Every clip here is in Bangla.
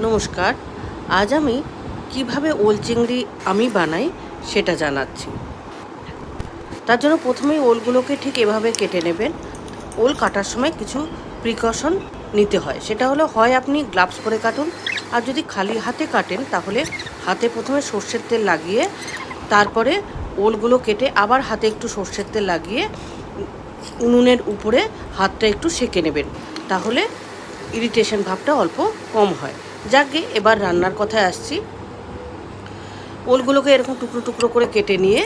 নমস্কার। আজ আমি কিভাবে ওল চিংড়ি আমি বানাই সেটা জানাচ্ছি। তার জন্য প্রথমেই ওলগুলোকে ঠিক এভাবে কেটে নেবেন। ওল কাটার সময় কিছু প্রিকশন নিতে হয়, সেটা হলো হয় আপনি গ্লাভস পরে কাটুন, আর যদি খালি হাতে কাটেন তাহলে হাতে প্রথমে সর্ষের তেল লাগিয়ে তারপরে ওলগুলো কেটে আবার হাতে একটু সর্ষের তেল লাগিয়ে উনুনের উপরে হাতটা একটু সেঁকে নেবেন, তাহলে ইরিটেশন ভাবটা অল্প কম হয়। যাকে এবার রান্নার কথায় আসছি। ওলগুলোকে এরকম টুকরো টুকরো করে কেটে নিয়ে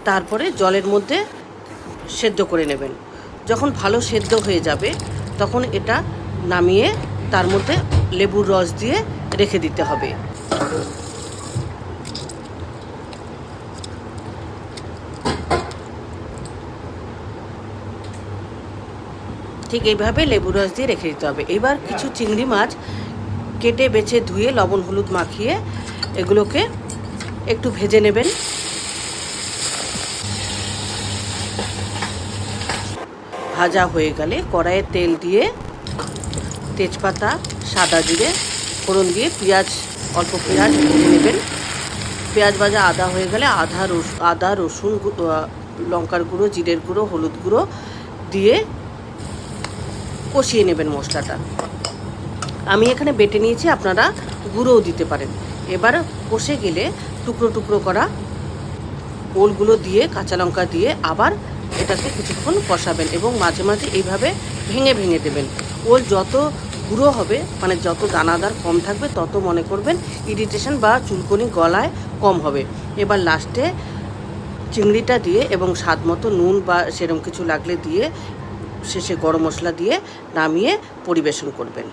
তারপরে জলের মধ্যে সেদ্ধ করে নেবেন। যখন ভালো সেদ্ধ হয়ে যাবে তখন এটা নামিয়ে তার মধ্যে লেবুর রস দিয়ে রেখে দিতে হবে। ঠিক এইভাবে লেবুর রস দিয়ে রেখে দিতে হবে। এবার কিছু চিংড়ি মাছ কেটে বেছে ধুয়ে লবণ হলুদ মাখিয়ে এগুলোকে একটু ভেজে নেবেন। ভাজা হয়ে গেলে কড়াইয়ে তেল দিয়ে তেজপাতা, সাদা জিরে ফোড়ন দিয়ে অল্প পেঁয়াজ ভেজে নেবেন। পেঁয়াজ ভাজা আদা হয়ে গেলে আদা রসুন, লঙ্কার গুঁড়ো, জিরের গুঁড়ো, হলুদ গুঁড়ো দিয়ে কষিয়ে নেবেন মশলাটা। আমি এখানে বেটে নিয়েছি, আপনারা গুঁড়োও দিতে পারেন। এবার কষে গেলে টুকরো টুকরো করা ওলগুলো দিয়ে কাঁচা লঙ্কা দিয়ে আবার এটাকে কিছুক্ষণ কষাবেন এবং মাঝে মাঝে এইভাবে ভেঙে ভেঙে দেবেন। ওল যত গুঁড়ো হবে, মানে যত দানাদার কম থাকবে, তত মনে করবেন ইরিটেশন বা চুলকুনি গলায় কম হবে। এবার লাস্টে চিংড়িটা দিয়ে এবং স্বাদ মতো নুন বা সেরকম কিছু লাগলে দিয়ে শেষে গরম মশলা দিয়ে নামিয়ে পরিবেশন করবেন।